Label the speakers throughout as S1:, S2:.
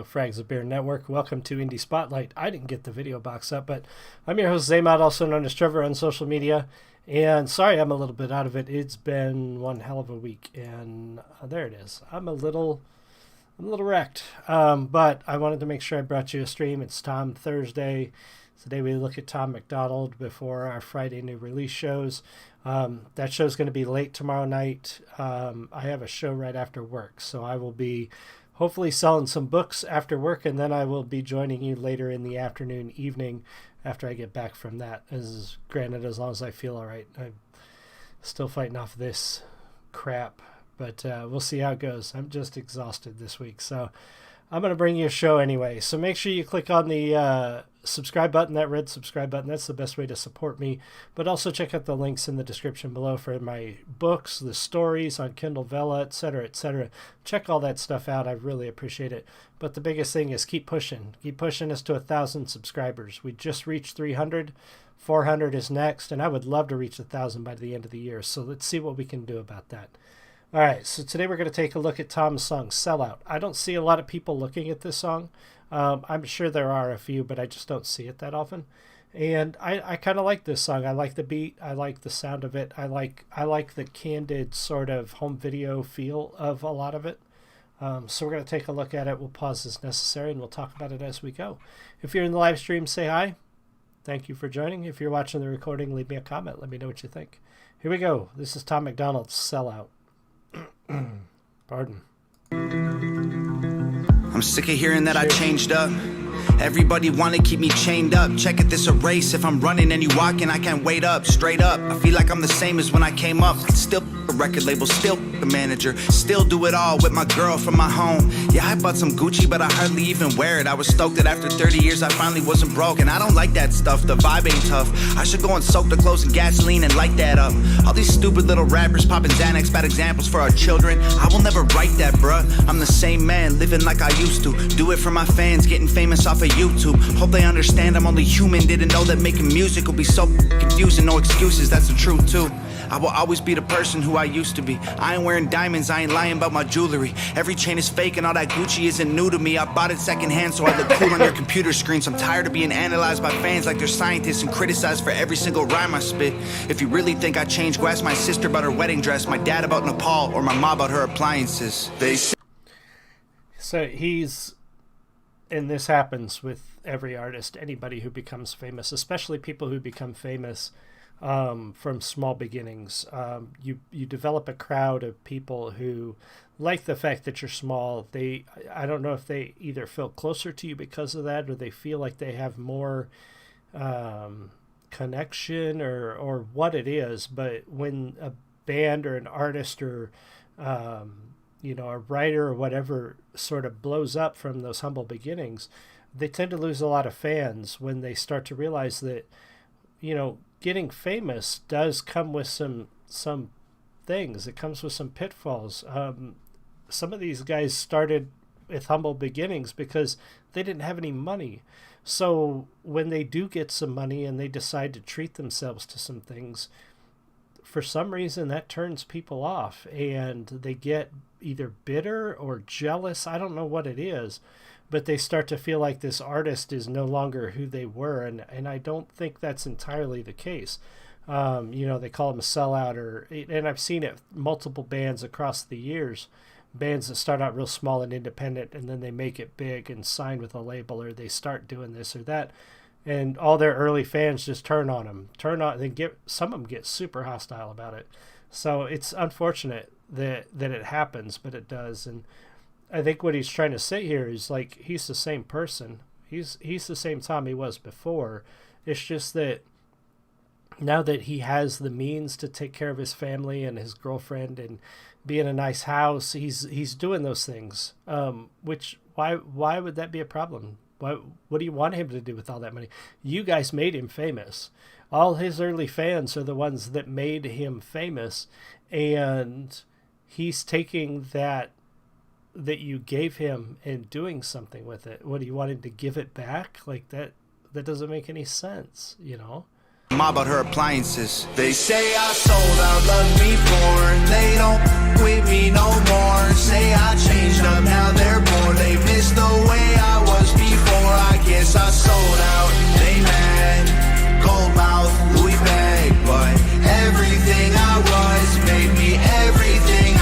S1: Frags of Beer Network. Welcome to Indie Spotlight. I didn't get the video box up, but I'm your host, Zaymod, also known as Trevor on social media. And sorry, I'm a little bit out of it. It's been one hell of a week, and there it is. I'm a little wrecked, but I wanted to make sure I brought you a stream. It's Tom Thursday. Today we look at Tom MacDonald before our Friday new release shows. That show's going to be late tomorrow night. I have a show right after work, so I will be hopefully selling some books after work, and then I will be joining you later in the afternoon, evening, after I get back from that. As long as I feel all right. I'm still fighting off this crap, but we'll see how it goes. I'm just exhausted this week, so I'm going to bring you a show anyway. So make sure you click on the subscribe button, that red subscribe button. That's the best way to support me. But also check out the links in the description below for my books, the stories on Kindle Vella, etc., etc. Check all that stuff out. I really appreciate it. But the biggest thing is keep pushing. Keep pushing us to 1,000 subscribers. We just reached 300. 400 is next, and I would love to reach 1,000 by the end of the year. So let's see what we can do about that. All right, so today we're going to take a look at Tom's song, Sellout. I don't see a lot of people looking at this song. I'm sure there are a few, but I just don't see it that often. And I kind of like this song. I like the beat. I like the sound of it. I like the candid sort of home video feel of a lot of it. So we're going to take a look at it. We'll pause as necessary, and we'll talk about it as we go. If you're in the live stream, say hi. Thank you for joining. If you're watching the recording, leave me a comment. Let me know what you think. Here we go. This is Tom MacDonald's Sellout. Pardon.
S2: I'm sick of hearing that I changed up. Everybody wanna keep me chained up. Check it, this a race. If I'm running and you walking, I can't wait up. Straight up, I feel like I'm the same as when I came up. Still a record label, still a manager. Still do it all with my girl from my home. Yeah, I bought some Gucci, but I hardly even wear it. I was stoked that after 30 years I finally wasn't broke. And I don't like that stuff, the vibe ain't tough. I should go and soak the clothes in gasoline and light that up. All these stupid little rappers popping Xanax, bad examples for our children. I will never write that, bruh. I'm the same man, living like I used to. Do it for my fans, getting famous off of YouTube. Hope they understand I'm only human. Didn't know that making music will be so confusing. No excuses, that's the truth too. I will always be the person who I used to be. I ain't wearing diamonds, I ain't lying about my jewelry. Every chain is fake and all that Gucci isn't new to me. I bought it secondhand so I look cool on your computer screens. I'm tired of being analyzed by fans like they're scientists and criticized for every single rhyme I spit. If you really think I changed, go ask my sister about her wedding dress, my dad about Nepal, or my mom about her appliances.
S1: So he's... And this happens with every artist, anybody who becomes famous, especially people who become famous from small beginnings. You develop a crowd of people who like the fact that you're small. I don't know if they either feel closer to you because of that, or they feel like they have more connection, or what it is. But when a band or an artist or a writer or whatever sort of blows up from those humble beginnings, they tend to lose a lot of fans when they start to realize that, getting famous does come with some things. It comes with some pitfalls. Some of these guys started with humble beginnings because they didn't have any money. So when they do get some money and they decide to treat themselves to some things, for some reason that turns people off, and they get either bitter or jealous. I don't know what it is, but they start to feel like this artist is no longer who they were, and I don't think that's entirely the case. They call them a sellout, and I've seen it multiple bands across the years, bands that start out real small and independent, and then they make it big and sign with a label, or they start doing this or that. And all their early fans just turn on them. Some of them get super hostile about it. So it's unfortunate that it happens, but it does. And I think what he's trying to say here is, like, he's the same person. He's the same Tom he was before. It's just that now that he has the means to take care of his family and his girlfriend and be in a nice house, he's doing those things. Which why would that be a problem? What do you want him to do with all that money? You guys made him famous. All his early fans are the ones that made him famous, and he's taking that you gave him and doing something with it. What, do you want him to give it back? Like that doesn't make any sense,
S2: ma about her appliances. They say I sold out, love me poor. They don't with me no more. Say I changed up, now they're bored. They miss the way I was before. I guess I sold out. They mad, gold mouth, Louis bag, but everything I was made me everything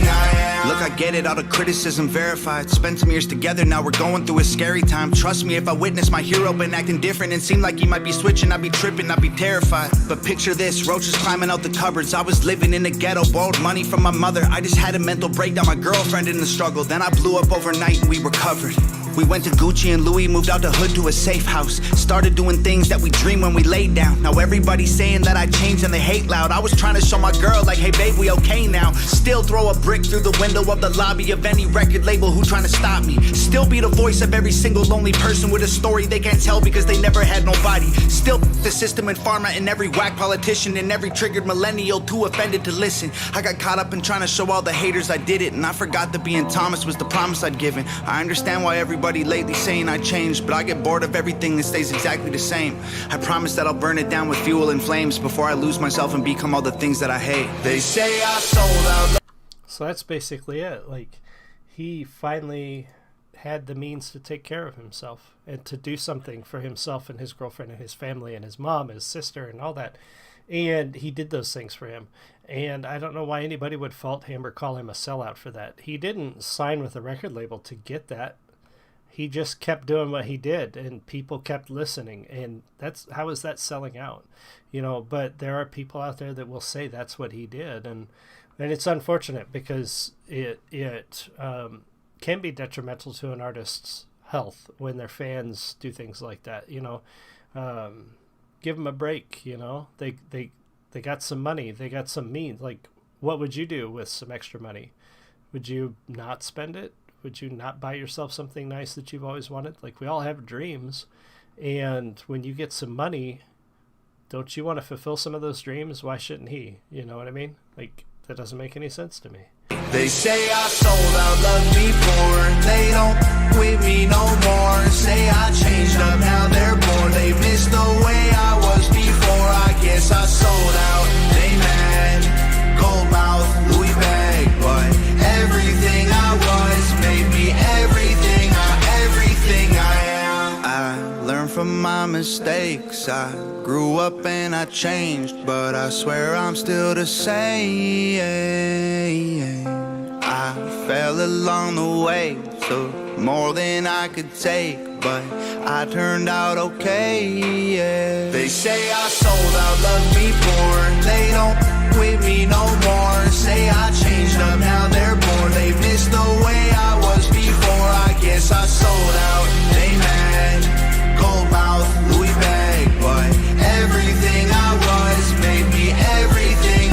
S2: I am. Look, I get it, all the criticism verified. Spent some years together, now we're going through a scary time. Trust me, if I witnessed my hero been acting different and seemed like he might be switching, I'd be tripping, I'd be terrified. But picture this, roaches climbing out the cupboards. I was living in the ghetto, borrowed money from my mother. I just had a mental breakdown, my girlfriend in the struggle. Then I blew up overnight and we recovered. We went to Gucci and Louis, moved out the hood to a safe house. Started doing things that we dream when we laid down. Now everybody's saying that I changed and they hate loud. I was trying to show my girl like, hey babe, we okay now. Still throw a brick through the window of the lobby of any record label who trying to stop me. Still be the voice of every single lonely person with a story they can't tell because they never had nobody. Still the system and pharma and every whack politician and every triggered millennial too offended to listen. I got caught up in trying to show all the haters I did it, and I forgot that being Thomas was the promise I'd given. I understand why everybody lately saying I changed, but I get bored of everything that stays exactly the same. I promise that I'll burn it down with fuel and flames before I lose myself and become all the things that I hate. They say I sold out.
S1: So that's basically it. Like, he finally had the means to take care of himself and to do something for himself and his girlfriend and his family and his mom, his sister, and all that. And he did those things for him. And I don't know why anybody would fault him or call him a sellout for that. He didn't sign with a record label to get that. He just kept doing what he did, and people kept listening, and that's how is that selling out, you know? But there are people out there that will say that's what he did, and it's unfortunate because it can be detrimental to an artist's health when their fans do things like that, you know. Give them a break, you know. They got some money, they got some means. Like, what would you do with some extra money? Would you not spend it? Would you not buy yourself something nice that you've always wanted? Like, we all have dreams, and when you get some money, don't you want to fulfill some of those dreams? Why shouldn't he? You know what I mean? Like, that doesn't make any sense to me.
S2: They say I sold out, love me poor. They don't with me no more. Say I changed up, now they're bored. They miss the way I was before. I guess I sold out. They mad, gold mouth, Louis bag, but everything I was made me everything I am. I learned from my mistakes. I grew up and I changed, but I swear I'm still the same. I fell along the way, took more than I could take, but I turned out okay, yeah. They say I sold out, love me poor. They don't with me no more. Say I changed up, now they're bored. They miss the way I was before. I guess I sold out. They mad, gold mouth, Louis bag, but everything I was made me everything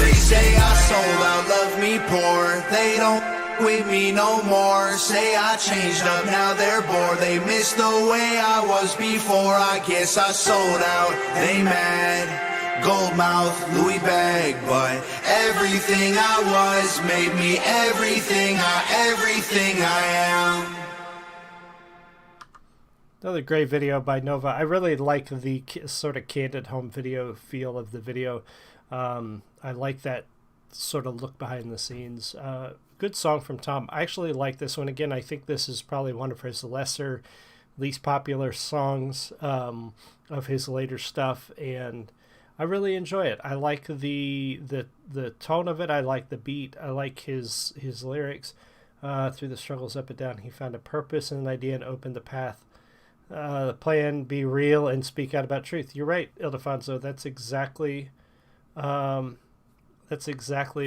S2: They say I sold out, love me poor. They don't with me no more. Say I changed up, now they're bored. They miss the way I was before. I guess I sold out. They mad, gold mouth, Louis bag, but everything I was made me everything I am.
S1: Another great video by Nova. I really like the sort of candid home video feel of the video. I like that sort of look behind the scenes. Good song from Tom. I actually like this one. Again, I think this is probably one of his lesser, least popular songs of his later stuff, and I really enjoy it. I like the tone of it. I like the beat. I like his lyrics. Through the struggles up and down, he found a purpose and an idea and opened the path. The plan, be real and speak out about truth. You're right, Ildefonso. That's exactly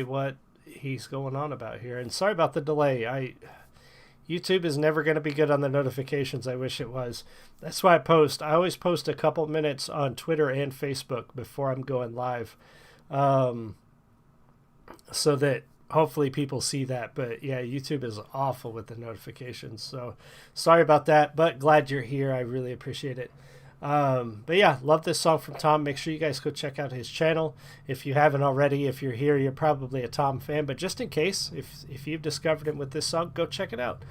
S1: what he's going on about here. And sorry about the delay. YouTube is never going to be good on the notifications. I wish it was. That's why I always post a couple minutes on Twitter and Facebook before I'm going live, so that hopefully people see that. But yeah, YouTube is awful with the notifications. So sorry about that, but glad you're here. I really appreciate it. But yeah, love this song from Tom. Make sure you guys go check out his channel if you haven't already. If you're here, you're probably a Tom fan, but just in case, if you've discovered him with this song, go check it out.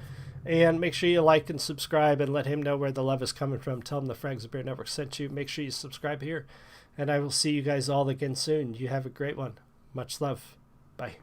S1: And make sure you like and subscribe and let him know where the love is coming from. Tell him the Frags of Beer Network sent you. Make sure you subscribe here. And I will see you guys all again soon. You have a great one. Much love. Bye.